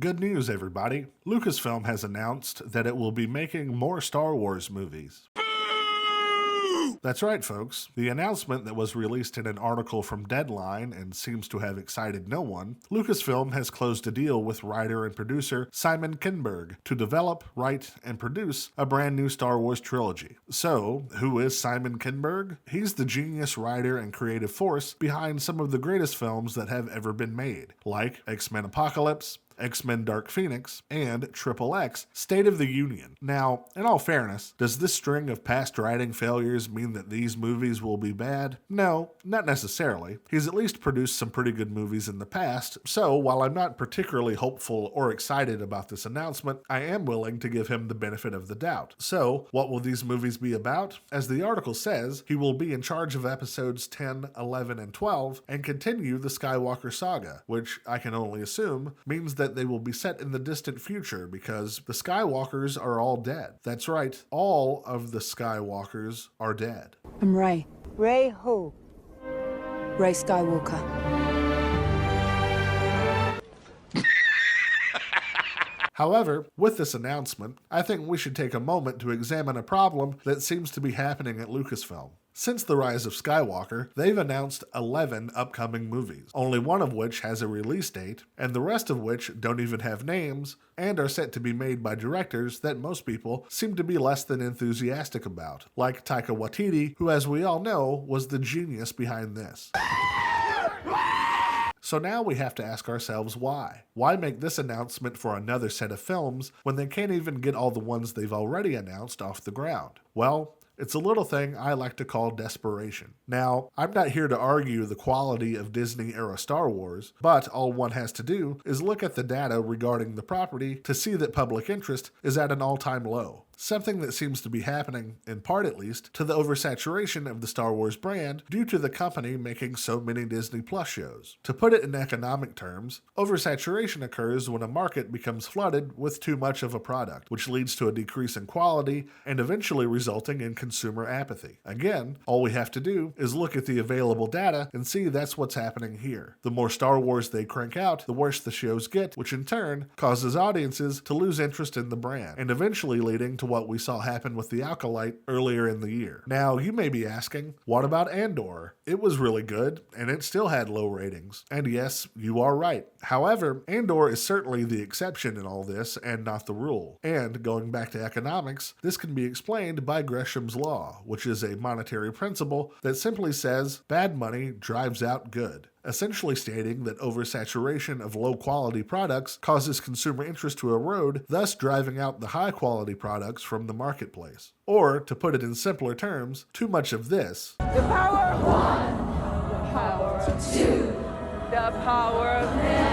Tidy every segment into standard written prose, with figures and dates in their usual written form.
Good news, everybody. Lucasfilm has announced that it will be making more Star Wars movies. That's right, folks. The announcement that was released in an article from Deadline and seems to have excited no one, Lucasfilm has closed a deal with writer and producer Simon Kinberg to develop, write, and produce a brand new Star Wars trilogy. So, who is Simon Kinberg? He's the genius writer and creative force behind some of the greatest films that have ever been made, like X-Men Apocalypse, X-Men Dark Phoenix, and XXX State of the Union. Now, in all fairness, does this string of past writing failures mean that these movies will be bad? No, not necessarily. He's at least produced some pretty good movies in the past, so while I'm not particularly hopeful or excited about this announcement, I am willing to give him the benefit of the doubt. So, what will these movies be about? As the article says, he will be in charge of episodes 10, 11, and 12, and continue the Skywalker saga, which I can only assume means that they will be set in the distant future because the Skywalkers are all dead. That's right, all of the Skywalkers are dead. I'm Rey. Rey who? Rey Skywalker. However, with this announcement, I think we should take a moment to examine a problem that seems to be happening at Lucasfilm. Since the rise of Skywalker, they've announced 11 upcoming movies, only one of which has a release date, and the rest of which don't even have names, and are set to be made by directors that most people seem to be less than enthusiastic about, like Taika Waititi, who, as we all know, was the genius behind this. So now we have to ask ourselves why. Why make this announcement for another set of films when they can't even get all the ones they've already announced off the ground? Well, it's a little thing I like to call desperation. Now, I'm not here to argue the quality of Disney-era Star Wars, but all one has to do is look at the data regarding the property to see that public interest is at an all-time low. Something that seems to be happening, in part at least, to the oversaturation of the Star Wars brand due to the company making so many Disney Plus shows. To put it in economic terms, oversaturation occurs when a market becomes flooded with too much of a product, which leads to a decrease in quality and eventually resulting in consumer apathy. Again, all we have to do is look at the available data and see that's what's happening here. The more Star Wars they crank out, the worse the shows get, which in turn causes audiences to lose interest in the brand, and eventually leading to what we saw happen with The Acolyte earlier in the year. Now, you may be asking, what about Andor? It was really good, and it still had low ratings. And yes, you are right. However, Andor is certainly the exception in all this and not the rule. And going back to economics, this can be explained by Gresham's law, which is a monetary principle that simply says bad money drives out good, essentially stating that oversaturation of low-quality products causes consumer interest to erode, thus driving out the high-quality products from the marketplace. Or, to put it in simpler terms, too much of this, The power of one. The power of two. The power of many.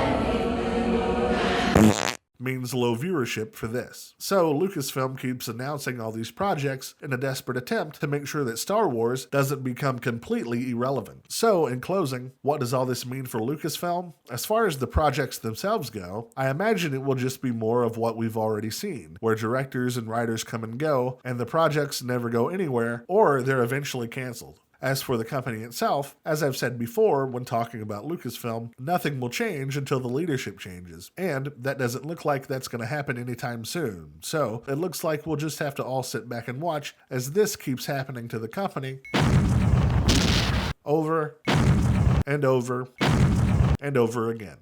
means low viewership for this. So Lucasfilm keeps announcing all these projects in a desperate attempt to make sure that Star Wars doesn't become completely irrelevant. So in closing, what does all this mean for Lucasfilm? As far as the projects themselves go, I imagine it will just be more of what we've already seen, where directors and writers come and go, and the projects never go anywhere, or they're eventually canceled. As for the company itself, as I've said before when talking about Lucasfilm, nothing will change until the leadership changes, and that doesn't look like that's going to happen anytime soon. So it looks like we'll just have to all sit back and watch as this keeps happening to the company over and over and over again.